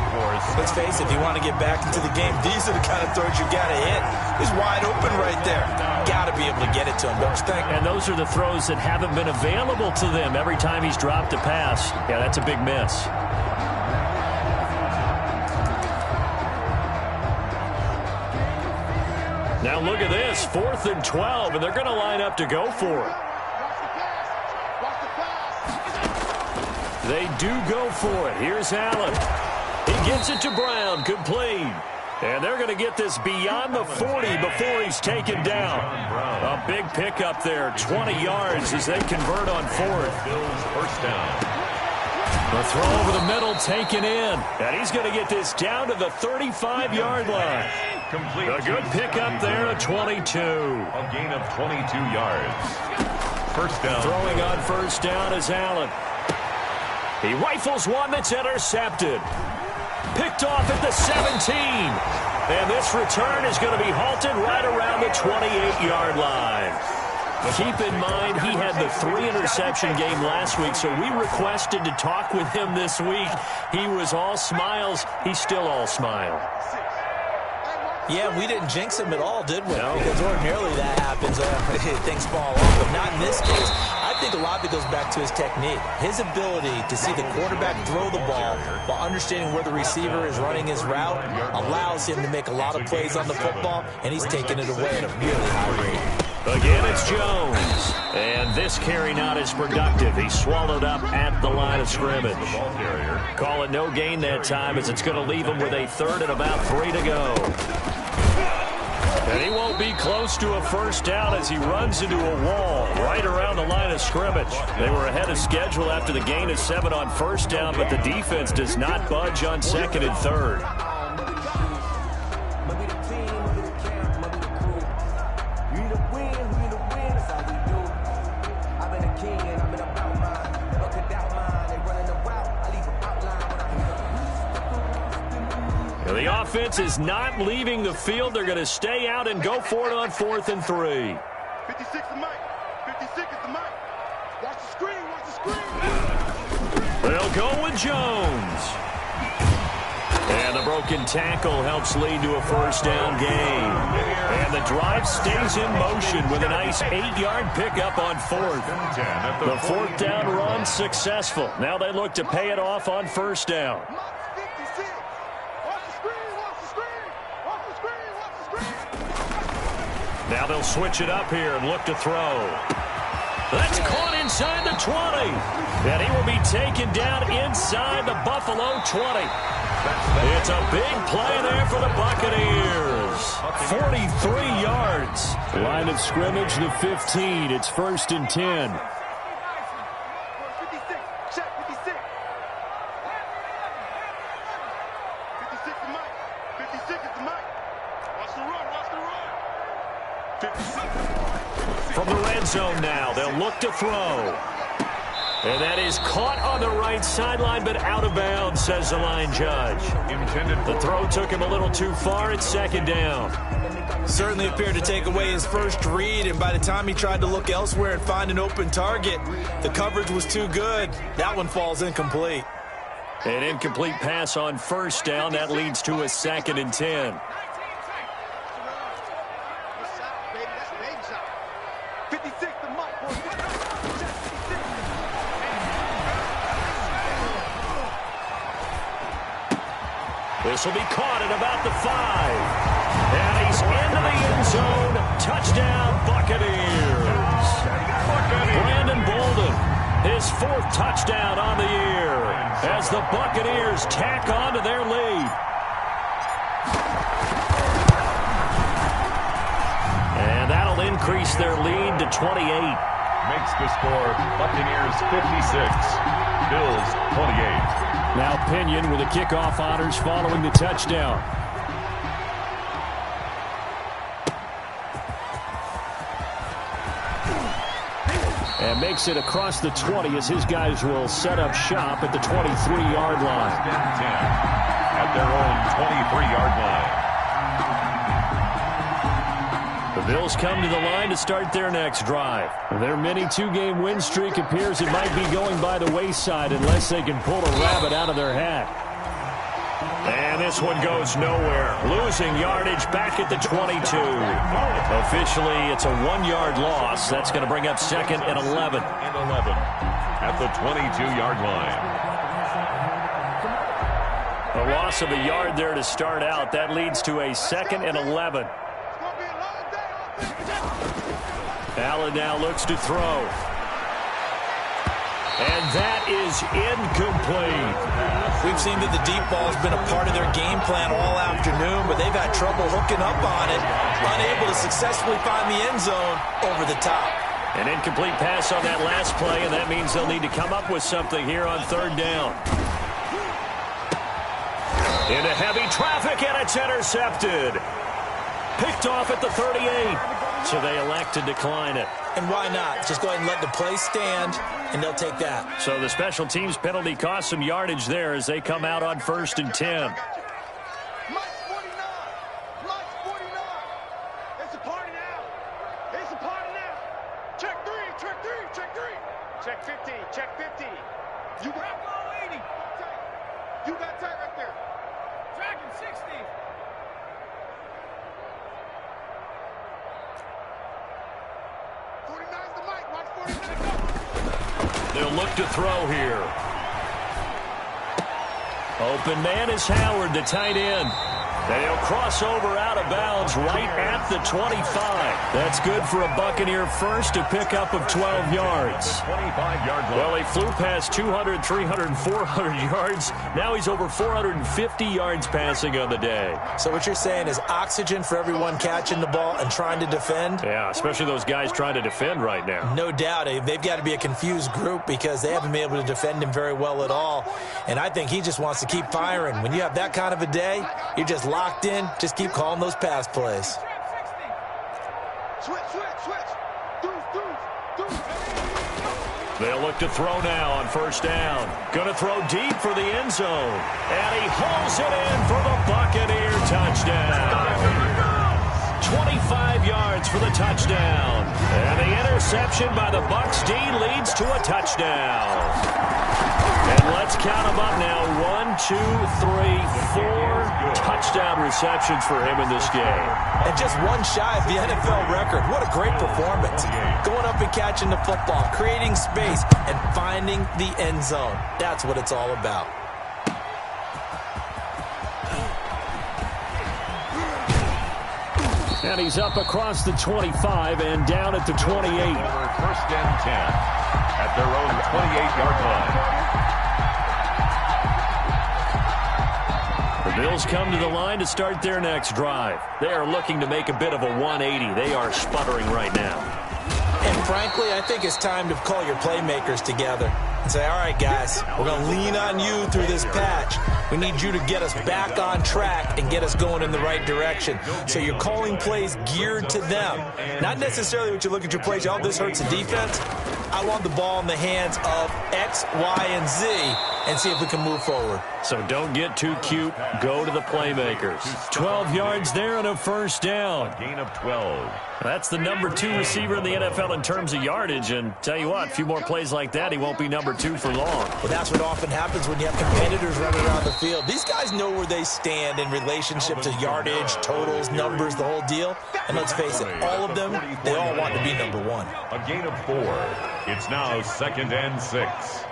Let's face it, if you want to get back into the game, these are the kind of throws you got to hit. He's wide open right there. Got to be able to get it to him, don't you think? And those are the throws that haven't been available to them every time he's dropped a pass. Yeah, that's a big miss. Now look at this, 4th and 12, and they're going to line up to go for it. They do go for it. Here's Allen. He gets it to Brown, complete. And they're going to get this beyond the 40 before he's taken down. A big pickup there, 20 yards as they convert on 4th. Bills 1st down. The throw over the middle taken in. And he's going to get this down to the 35-yard line. Complete. A good pickup there at 22. A gain of 22 yards. First down. Throwing on first down is Allen. He rifles one that's intercepted. Picked off at the 17. And this return is going to be halted right around the 28-yard line. Keep in mind, he had the 3-interception game last week, so we requested to talk with him this week. He was all smiles. He's still all smile. Yeah, we didn't jinx him at all, did we? No. Because ordinarily that happens. Things fall off, but not in this case. I think a lot of it goes back to his technique. His ability to see the quarterback throw the ball while understanding where the receiver is running his route allows him to make a lot of plays on the football, and he's taking it away at a really high rate. Again, it's Jones. And this carry not as productive. He's swallowed up at the line of scrimmage. Call it no gain that time, as it's going to leave him with a third and about 3 to go. And he won't be close to a first down as he runs into a wall right around the line of scrimmage. They were ahead of schedule after the gain of 7 on first down, but the defense does not budge on second and third. The offense is not leaving the field. They're going to stay out and go for it on 4th and 3. 56 is Mike. 56 is the Mike. Watch the screen. Watch the screen. They'll go with Jones. And the broken tackle helps lead to a first down gain. And the drive stays in motion with a nice 8-yard pickup on 4th. The 4th down run successful. Now they look to pay it off on first down. Now they'll switch it up here and look to throw. That's caught inside the 20. And he will be taken down inside the Buffalo 20. It's a big play there for the Buccaneers. 43 yards. Line of scrimmage, the 15. It's 1st and 10. 56. Check 56. 56 is Mike. 56 is the Mike. Watch the run. Watch the run. From the red zone now, they'll look to throw. And that is caught on the right sideline, but out of bounds, says the line judge. The throw took him a little too far. It's 2nd down. Certainly appeared to take away his first read, and by the time he tried to look elsewhere and find an open target, the coverage was too good. That one falls incomplete. An incomplete pass on first down. That leads to a 2nd and 10. This will be caught at about the 5. And he's into the end zone. Touchdown, Buccaneers. Brandon Bolden, his 4th touchdown on the year as the Buccaneers tack on to their lead. And that'll increase their lead to 28. Makes the score Buccaneers 56, Bills 28. Now Pinion with the kickoff honors following the touchdown. And makes it across the 20 as his guys will set up shop at the 23-yard line. 10 at their own 23-yard line. The Bills come to the line to start their next drive. Their mini 2-game win streak appears it might be going by the wayside unless they can pull a rabbit out of their hat. And this one goes nowhere. Losing yardage back at the 22. Officially, it's a 1-yard loss. That's going to bring up 2nd and 11. At the 22-yard line. A loss of a yard there to start out. That leads to a 2nd and 11. Allen now looks to throw. And that is incomplete. We've seen that the deep ball has been a part of their game plan all afternoon, but they've had trouble hooking up on it, unable to successfully find the end zone over the top. An incomplete pass on that last play, and that means they'll need to come up with something here on third down. Into heavy traffic, and it's intercepted. Picked off at the 38. So they elect to decline it. And why not? Just go ahead and let the play stand, and they'll take that. So the special teams penalty cost some yardage there as they come out on 1st and 10. Mike's 49. Mike's 49. It's a party now. It's a party now. Check 3. Check 3. Check 3. Check 50. Check 50. You got 80. You got tight right there. Dragon 60. They'll look to throw here. Open man is Howard, the tight end. They'll cross over out of bounds right at the 25. That's good for a Buccaneer first, a pickup of 12 yards. 25-yard line. Well, he flew past 200, 300, 400 yards. Now he's over 450 yards passing on the day. So what you're saying is oxygen for everyone catching the ball and trying to defend? Yeah, especially those guys trying to defend right now. No doubt. They've got to be a confused group because they haven't been able to defend him very well at all. And I think he just wants to keep firing. When you have that kind of a day, you're just locked in. Just keep calling those pass plays. Switch, switch, switch. Deuce. They'll look to throw now on 1st down. Going to throw deep for the end zone. And he hauls it in for the Buccaneer touchdown. 25 yards for the touchdown. And the interception by the Bucs D leads to a touchdown. And let's count them up now. 1, 2, 3, 4 touchdown receptions for him in this game. And just one shy of the NFL record. What a great performance. Going up and catching the football, creating space, and finding the end zone. That's what it's all about. And he's up across the 25 and down at the 28. 1st and 10 at their own 28-yard line. The Bills come to the line to start their next drive. They are looking to make a bit of a 180. They are sputtering right now. And frankly, I think it's time to call your playmakers together and say, all right, guys, we're going to lean on you through this patch. We need you to get us back on track and get us going in the right direction. So you're calling plays geared to them. Not necessarily what you look at your plays, oh, this hurts the defense. I want the ball in the hands of X, Y, and Z and see if we can move forward. So don't get too cute. Go to the playmakers. 12 yards there and a 1st down. A gain of 12. That's the number 2 receiver in the NFL in terms of yardage. And tell you what, a few more plays like that, he won't be number 2 for long. Well, that's what often happens when you have competitors running around the field. These guys know where they stand in relationship to yardage, totals, numbers, the whole deal. And let's face it, all of them, they all want to be number 1. A gain of 4. It's now 2nd and 6.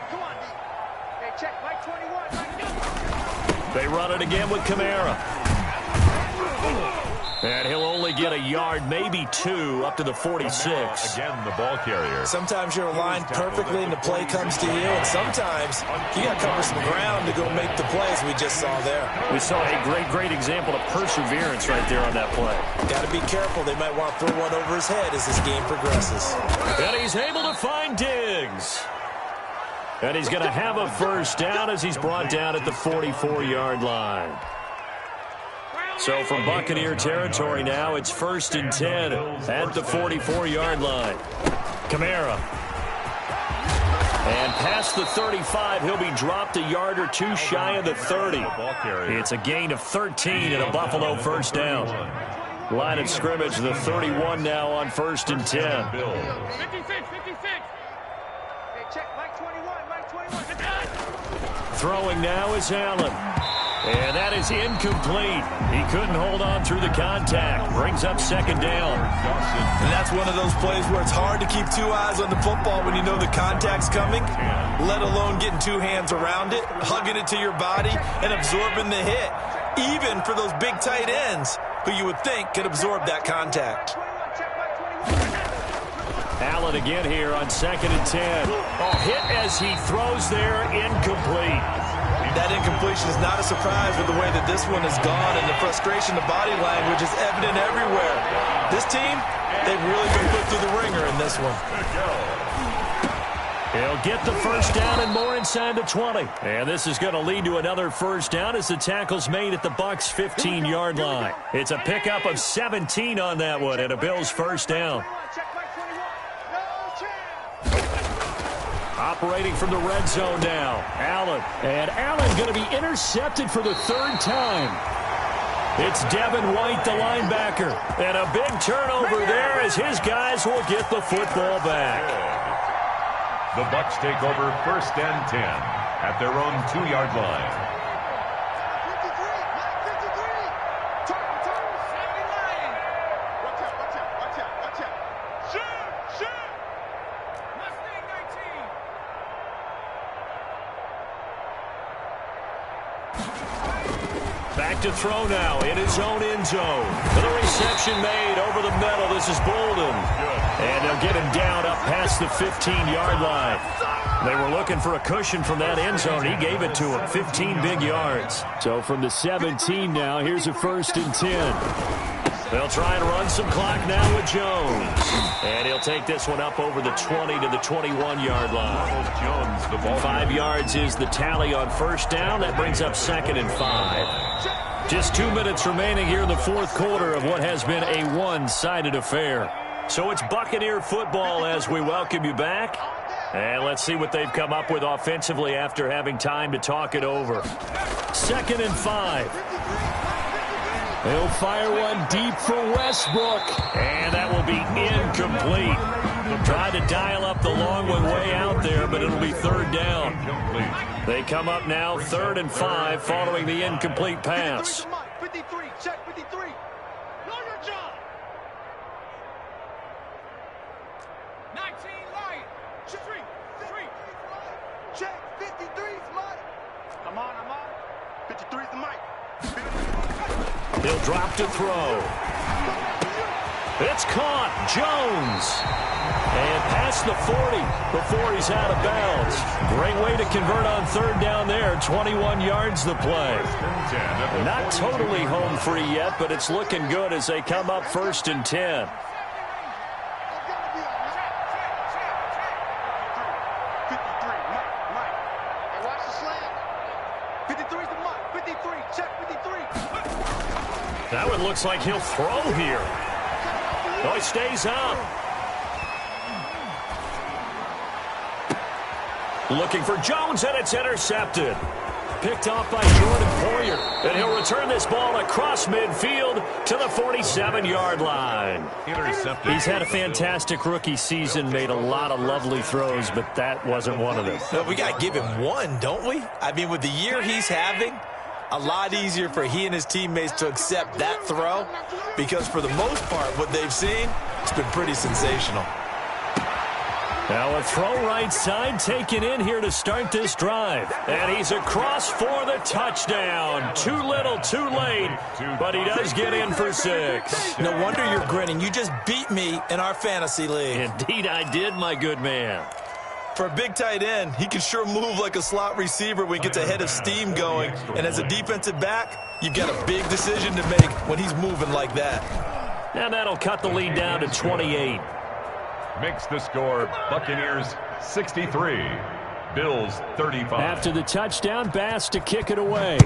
They run it again with Kamara. And he'll only get a yard, maybe 2, up to the 46. Again, the ball carrier. Sometimes you're aligned perfectly and the play comes to you, and sometimes you got to cover some ground to go make the plays we just saw there. We saw a great example of perseverance right there on that play. Got to be careful. They might want to throw one over his head as this game progresses. And he's able to find Diggs. And he's going to have a 1st down as he's brought down at the 44-yard line. So from Buccaneer territory now, it's 1st and 10 at the 44-yard line. Kamara. And past the 35, he'll be dropped a yard or 2 shy of the 30. It's a gain of 13 and a Buffalo 1st down. Line of scrimmage, the 31 now on 1st and 10. 56. Hey, check, Mike 21. Throwing now is Allen. And that is incomplete. He couldn't hold on through the contact. Brings up 2nd down. And that's one of those plays where it's hard to keep 2 eyes on the football when you know the contact's coming, let alone getting 2 hands around it, hugging it to your body, and absorbing the hit. Even for those big tight ends who you would think could absorb that contact. Allen again here on 2nd and 10. Hit as he throws there, incomplete. That incompletion is not a surprise with the way that this one has gone, and the frustration, the body language is evident everywhere. This team, they've really been put through the ringer in this one. He'll get the first down and more inside the 20. And this is going to lead to another first down as the tackle's made at the Bucs' 15-yard line. It's a pickup of 17 on that one and a Bills first down. Operating from the red zone now, Allen. And Allen going to be intercepted for the third time. It's Devin White, the linebacker. And a big turnover there as his guys will get the football back. The Bucs take over first and 10 at their own 2-yard line. Back to throw now in his own end zone. The reception made over the middle. This is Bolden. And they'll get him down up past the 15-yard line. They were looking for a cushion from that end zone. He gave it to him, 15 big yards. So from the 17 now, here's a first and 10. They'll try and run some clock now with Jones. And he'll take this one up over the 20 to the 21-yard line. 5 yards is the tally on first down. That brings up second and 5. Just 2 minutes remaining here in the fourth quarter of what has been a one-sided affair. So it's Buccaneer football as we welcome you back. And let's see what they've come up with offensively after having time to talk it over. Second and 5. He'll fire one deep for Westbrook. And that will be incomplete. Tried to dial up the long one way out there, but it'll be third down. They come up now 3rd and 5 following the incomplete pass. 53, check 53. Know your job. 19 line. Three. Check 53's Mike. I'm on. 53's the Mike. He'll drop to throw. It's caught. Jones. And past the 40 before he's out of bounds. Great way to convert on third down there. 21 yards the play. Not totally home free yet, but it's looking good as they come up 1st and 10. That one looks like he'll throw here. No, he stays up. Looking for Jones, and it's intercepted. Picked off by Jordan Poyer. And he'll return this ball across midfield to the 47-yard line. Intercepted. He's had a fantastic rookie season, made a lot of lovely throws, but that wasn't one of them. No, we got to give him one, don't we? I mean, with the year he's having, a lot easier for he and his teammates to accept that throw because for the most part, what they've seen, it's been pretty sensational. Now a throw right side taken in here to start this drive. And he's across for the touchdown. Too little, too late, but he does get in for 6. No wonder you're grinning. You just beat me in our fantasy league. Indeed I did, my good man. For a big tight end, he can sure move like a slot receiver when he gets a head of steam going. And as a defensive back, you've got a big decision to make when he's moving like that. And that'll cut the lead down to 28. Makes the score Buccaneers 63, Bills 35. After the touchdown, Bass to kick it away.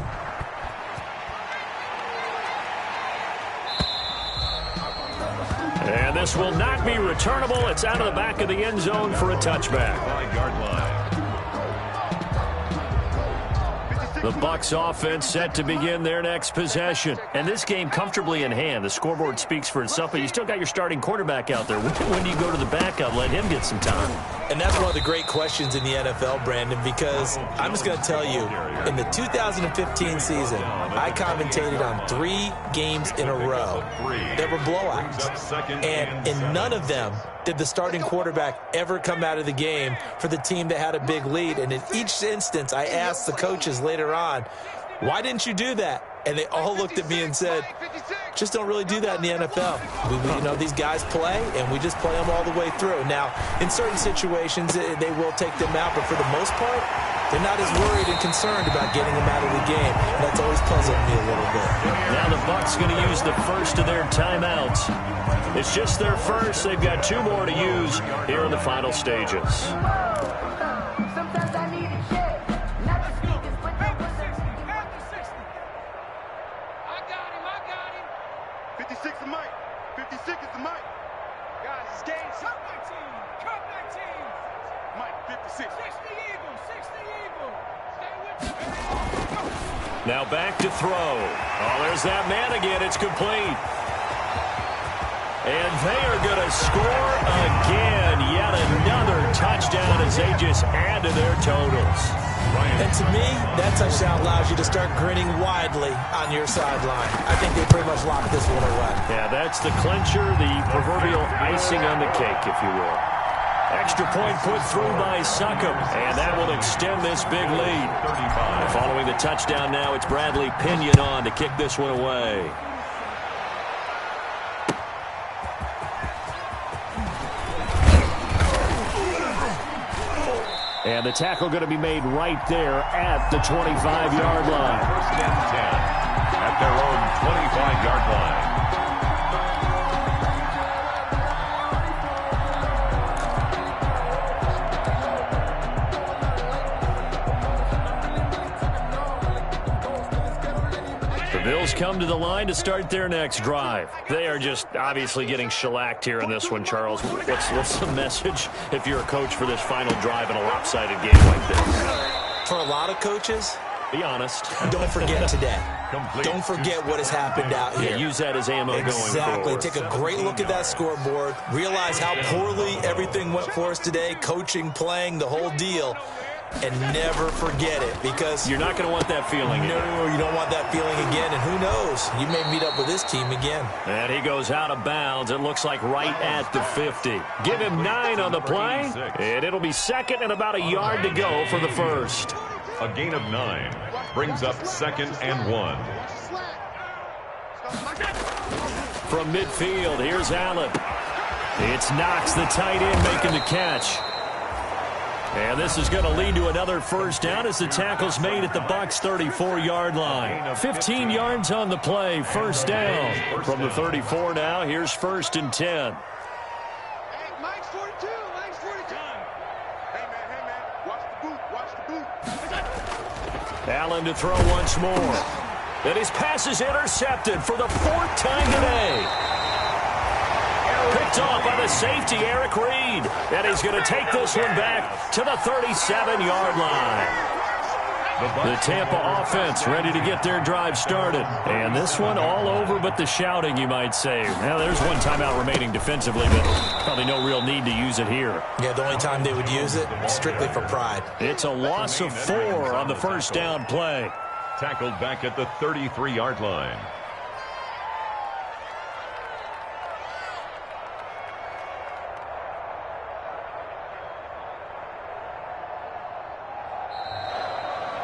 And this will not be returnable. It's out of the back of the end zone for a touchback. 5-yard line. The Bucs offense set to begin their next possession. And this game comfortably in hand. The scoreboard speaks for itself, but you still got your starting quarterback out there. When do you go to the backup, let him get some time? And that's one of the great questions in the NFL, Brandon, because I'm just going to tell you, in the 2015 season, I commentated on 3 games in a row that were blowouts. And in none of them did the starting quarterback ever come out of the game for the team that had a big lead. And in each instance, I asked the coaches later on, why didn't you do that? And they all looked at me and said, just don't really do that in the NFL. You know, these guys play, and we just play them all the way through. Now, in certain situations, they will take them out, but for the most part, They're not as worried and concerned about getting him out of the game. That's always puzzled me a little bit. Now the Bucs going to use the first of their timeouts. It's just their first. They've got 2 more to use here in the final stages. Sometimes I need a check. Not the sneakers, but the wizards. I got him. 56 is Mike. 56 is the Mike. Guys, it's game. Cut my team. Mike, 56. 60 Eagles. Stay with me. Now back to throw. Oh, there's that man again. It's complete. And they are going to score again. Yet another touchdown as they just add to their totals. And to me, that touchdown allows you to start grinning widely on your sideline. I think they pretty much locked this one away. Yeah, that's the clincher, the proverbial icing on the cake, if you will. Extra point put through by Succop, and that will extend this big lead. Following the touchdown now, it's Bradley Pinion on to kick this one away. And the tackle going to be made right there at the 25-yard line. First and 10 at their own 25-yard line. The Bills come to the line to start their next drive. They are just obviously getting shellacked here in this one, Charles. What's the message if you're a coach for this final drive in a lopsided game like this? For a lot of coaches, be honest. Don't forget today. Don't forget what has happened out here. Yeah, use that as ammo going forward. Exactly. Take a great look at that scoreboard. Realize how poorly everything went for us today. Coaching, playing, the whole deal. And never forget it, because you're not going to want that feeling again. No, you don't want that feeling again. And who knows? You may meet up with this team again. And he goes out of bounds. It looks like right at the 50. Give him 9 on the play, and it'll be second and about a yard to go for the first. A gain of 9 brings up 2nd and 1. From midfield, here's Allen. It's Knox, the tight end, making the catch. And this is going to lead to another first down as the tackle's made at the Bucs 34-yard line. 15 yards on the play, first down. From the 34 now, here's 1st and 10. Hey, Mike's 42. Hey, man. Watch the boot. Allen to throw once more. And his pass is intercepted for the 4th time today. Picked off by the safety, Eric Reed. And he's going to take this one back to the 37-yard line. The Tampa offense ready to get their drive started. And this one all over but the shouting, you might say. Now, there's one timeout remaining defensively, but probably no real need to use it here. Yeah, the only time they would use it, strictly for pride. It's a loss of 4 on the first down play. Tackled back at the 33-yard line.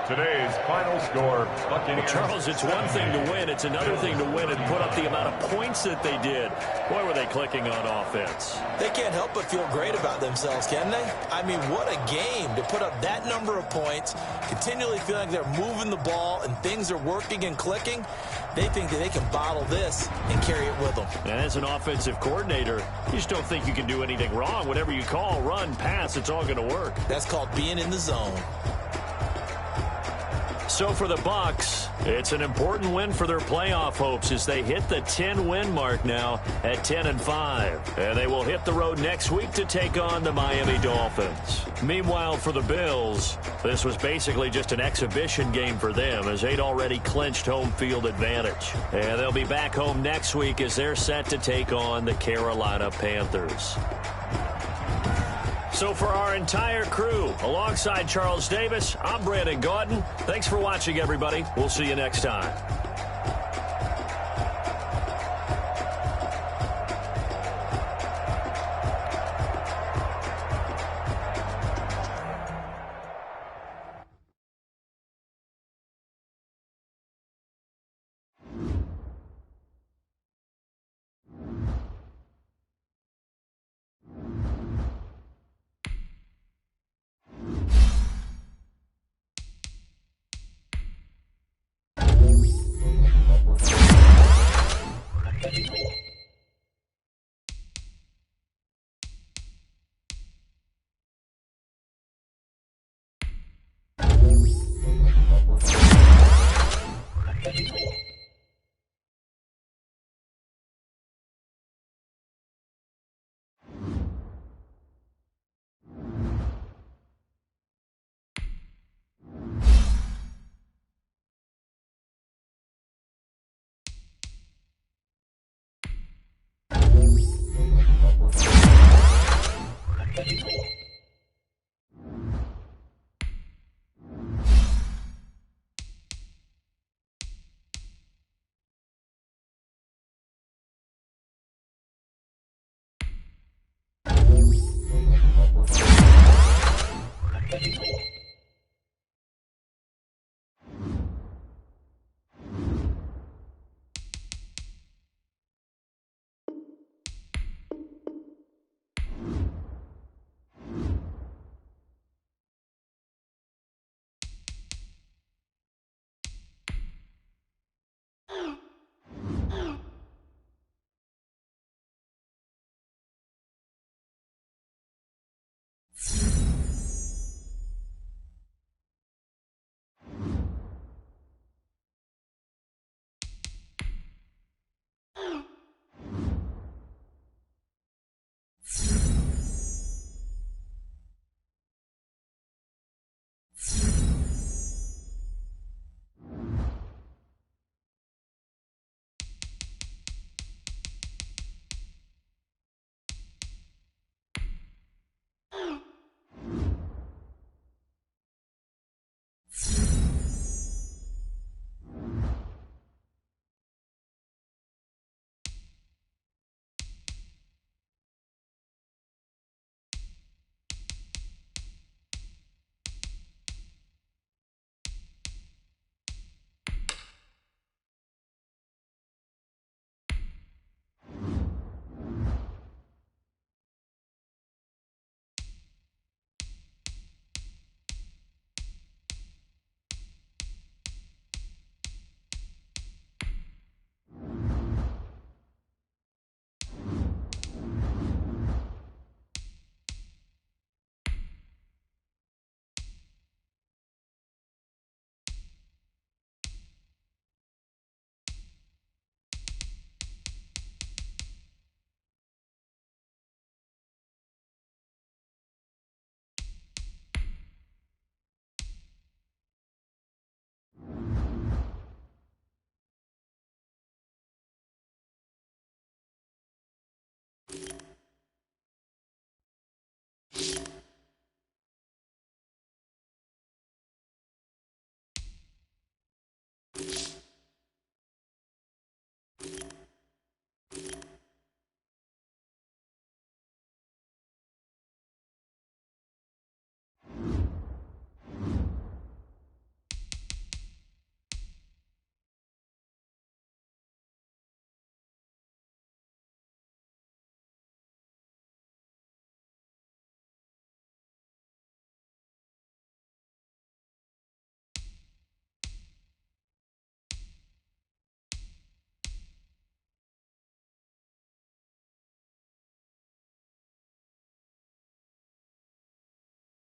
Today's final score, Buccaneers. Charles, it's one thing to win. It's another thing to win and put up the amount of points that they did. Boy, were they clicking on offense. They can't help but feel great about themselves, can they? I mean, what a game to put up that number of points, continually feeling like they're moving the ball and things are working and clicking. They think that they can bottle this and carry it with them. And as an offensive coordinator, you just don't think you can do anything wrong. Whatever you call, run, pass, it's all going to work. That's called being in the zone. So for the Bucs, it's an important win for their playoff hopes as they hit the 10-win mark now at 10-5. And they will hit the road next week to take on the Miami Dolphins. Meanwhile, for the Bills, this was basically just an exhibition game for them as they'd already clinched home field advantage. And they'll be back home next week as they're set to take on the Carolina Panthers. So for our entire crew, alongside Charles Davis, I'm Brandon Gaudin. Thanks for watching, everybody. We'll see you next time.